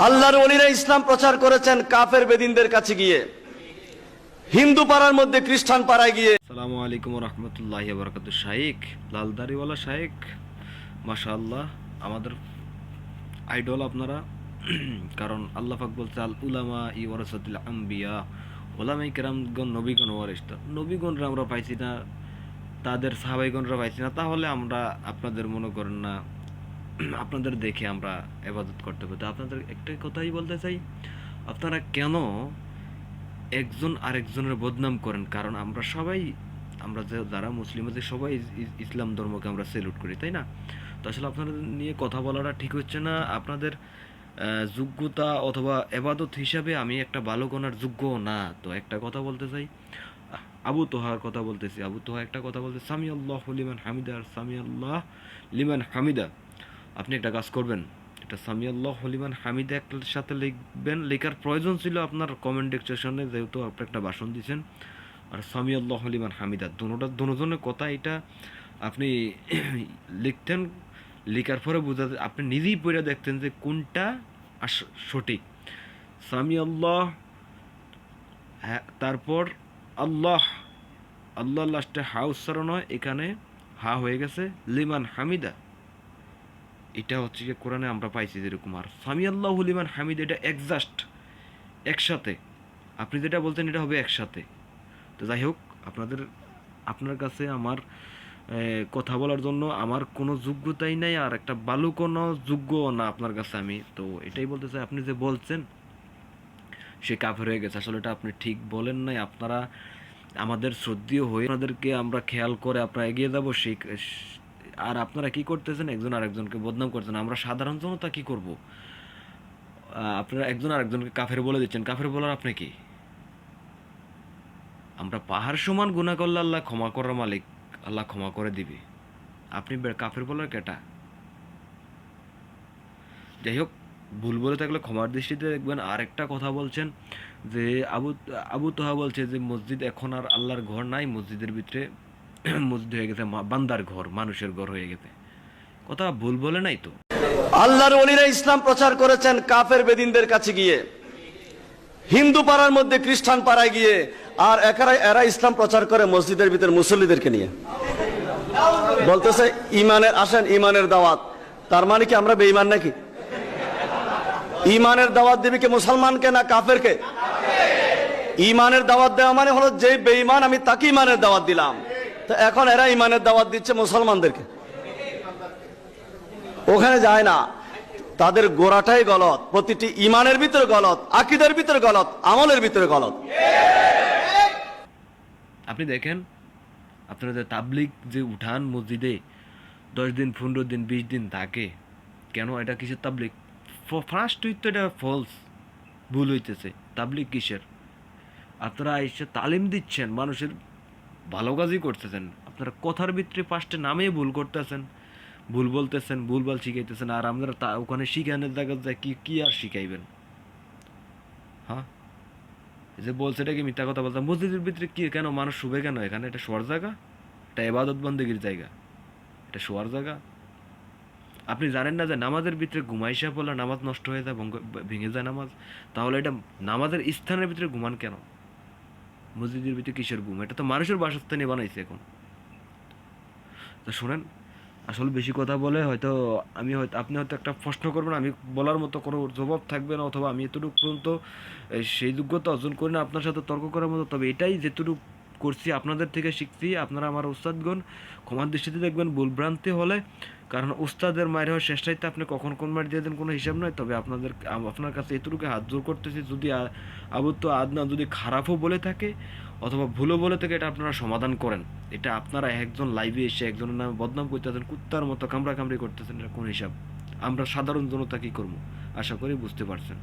আল্লাহর ওলিরা ইসলাম প্রচার করেছেন কাফের বেদিনদের কাছে গিয়ে, হিন্দু পাড়ার মধ্যে খ্রিস্টান পাড়ায় গিয়ে। আসসালামু আলাইকুম ওয়া রাহমাতুল্লাহি ওয়া বারাকাতুহু। শাইখ লালদারিওয়ালা শাইখ, মাশাআল্লাহ, আমাদের আইডল আপনারা। কারণ আল্লাহ পাক বলছে আল উলামা ওয়ারাসাতুল আম্বিয়া, ওলামায়ে কেরামগণ নবীগণ ওয়ারিসতা। নবীগণরা আমরা পাইছি না, তাদের সাহাবাইগণরা পাইছি না, তাহলে আমরা আপনাদের মনে করেন না আপনাদের দেখে আমরা ইবাদত করতে পারি। আপনাদের একটাই কথাই বলতে চাই, আপনারা কেন একজন আরেকজনের বদনাম করেন? কারণ আমরা সবাই, আমরা যারা মুসলিম আছি সবাই ইসলাম ধর্মকে আমরা সেলুট করি, তাই না? তো আসলে আপনাদের নিয়ে কথা বলাটা ঠিক হচ্ছে না। আপনাদের যোগ্যতা অথবা এবাদত হিসাবে আমি একটা ভালো গোনার যোগ্য না। তো একটা কথা বলতে চাই, আবু তোহার কথা বলতেছি। আবু তোহা একটা কথা বলতে, সামি আল্লাহ লিমান হামিদা আর সামি আল্লাহ লিমান হামিদা। আপনি একটা কাজ করবেন, এটা সামি আল্লাহ লিমান হামিদা একটার সাথে লিখবেন। লেখার প্রয়োজন ছিল আপনার কমেন্ট সেকশনে, যেহেতু আপনি একটা ভাষণ দিয়েছেন। আর সামি আল্লাহ লিমান হামিদা দুজনের কথা এটা আপনি লিখতেন। লেখার পরে বোঝা, আপনি নিজেই পড়ে দেখতেন যে কোনটা সঠিক। সামি আল্লাহ, হ্যাঁ, তারপর আল্লাহ, আল্লাহ লাস্টে হা উচ্চারণ হয়, এখানে হা হয়ে গেছে লিমান হামিদা। এটা হচ্ছে যে কোরআনে আমরা পাইছি যেরকম। আর সামি আল্লাহ লিমান হামিদা এটা একজাস্ট একসাথে, আপনি যেটা বলছেন এটা হবে একসাথে। তো যাই হোক, আপনার কাছে আমার কথা বলার জন্য আমার কোনো যোগ্যতাই নাই, আর একটা ভালো কোনো যোগ্য না আপনার কাছে আমি। তো এটাই বলতে চাই, আপনি যে বলছেন সে কাফের হয়ে গেছে, আসলে এটা আপনি ঠিক বলেন নাই। আপনারা আমাদের শ্রদ্ধেয় হয়ে আপনাদেরকে আমরা খেয়াল করে আপনারা এগিয়ে যাবো, সেই আর আপনারা কি করতেছেন, একজন আরেকজনকে বদনাম করছেন। আমরা সাধারণ জনতা কি করব? আপনারা একজন আরেকজনকে কাফের বলে দিচ্ছেন। কাফের বলার আপনি কি? আমরা পাহাড় সমান গুনাহ করলে আল্লাহ ক্ষমা করার মালিক, আল্লাহ ক্ষমা করে দিবে। আপনি কাফের বলার কেটা? যাই হোক, ভুল বলে থাকলে ক্ষমার দৃষ্টিতে দেখবেন। আর একটা কথা বলছেন যে আবু তোহা বলছে যে মসজিদ এখন আর আল্লাহর ঘর নাই, মসজিদের ভিতরে মসজিদ হয়ে গেছে বান্দার ঘর, মানুষের ঘর হয়ে গেছে। কথা ভুল বলে নাই তো। আল্লাহর ওলিরা ইসলাম প্রচার করেছেন কাফের বেদিনদের কাছে গিয়ে, হিন্দু পাড়ার মধ্যে খ্রিস্টান পাড়ায় গিয়ে। আর এরা ইসলাম প্রচার করে মসজিদের ভিতরে মুসল্লিদেরকে নিয়ে। বলতেছে ইমানের, আসেন ইমানের দাওয়াত। তার মানে কি আমরা বেঈমান নাকি? ইমানের দাওয়াত দিবি কি মুসলমানকে না কাফেরকে? ইমানের দাওয়াত দেওয়া মানে হলো যে বেঈমান আমি তাকে ইমানের দাওয়াত দিলাম। তো এখন এরা ইমানের দাওয়াত দিচ্ছে মুসলমানদেরকে, ওখানে যায় না। তাদের গোড়াটাই গলত, প্রতিটি ইমানের ভিতরে গলত, আকীদার ভিতরে গলত, আমলের ভিতরে গলত। আপনি দেখেন, আপনারা যে তাবলিগ যে উঠান মসজিদে 10 দিন 15 দিন 20 দিন থাকে, কেন? এটা কিসের তাবলিগ? ফার্স্ট উইথ তো এটা ফলস, ভুল হইতেছে। তাবলিগ কিসের? আপনারা এসে তালিম দিচ্ছেন, মানুষের ভালো কাজই করতেছেন। আপনারা কথার ভিতরে ফার্স্টে নামেই ভুল করতেছেন, ভুল বলতেছেন, ভুলভাল শিখাইতেছেন। আর আমরা ওখানে শিখানোর জায়গা যায় কি আর শিখাইবেন? হ্যাঁ, যে বলছে এটা কি মিথ্যা কথা বলতাম? মসজিদের ভিতরে কি কেন মানুষ শুবে কেন? এখানে এটা শোয়ার জায়গা, এটা ইবাদত বন্দেগীর জায়গা, এটা শোয়ার জায়গা। আপনি জানেন না যে নামাজের ভিতরে ঘুমাইসা পড়লে নামাজ নষ্ট হয়ে যায়, ভেঙে যায় নামাজ? তাহলে এটা নামাজের স্থানের ভিতরে ঘুমান কেন? মসজিদের ভিতরে কিসের ঘুম? এটা তো মানুষের বাসস্থানে বানাইছে এখন। তো শোনেন, আসলে বেশি কথা বলে হয়তো আপনি হয়তো একটা প্রশ্ন করবেন, আমি বলার মতো কোনো জবাব থাকবে না, অথবা আমি এতটুকু পর্যন্ত সেই যোগ্যতা অর্জন করি না আপনার সাথে তর্ক করার মতো। তবে এটাই যেটুকু করছি আপনাদের থেকে শিখছি। আপনারা আমার উস্তাদগণ, ক্ষমার দৃষ্টিতে দেখবেন ভুলভ্রান্তি হলে। কারণ উস্তাদের মায়ের হওয়ার শেষটাইতে আপনি কখন কোন মার দিয়ে দেন কোনো হিসাব নয়। তবে আপনার কাছে এতটুকু হাত জোর করতেছি, যদি আবু তো আদনান যদি খারাপও বলে থাকে অথবা ভুলও বলে থাকে, এটা আপনারা সমাধান করেন। এটা আপনারা একজন লাইভে এসে একজনের নামে বদনাম করতেছেন, কুত্তার মতো কামড়াকামড়ি করতেছেন, এটা কোন হিসাব? আমরা সাধারণ জনতা কি করবো? আশা করি বুঝতে পারছেন।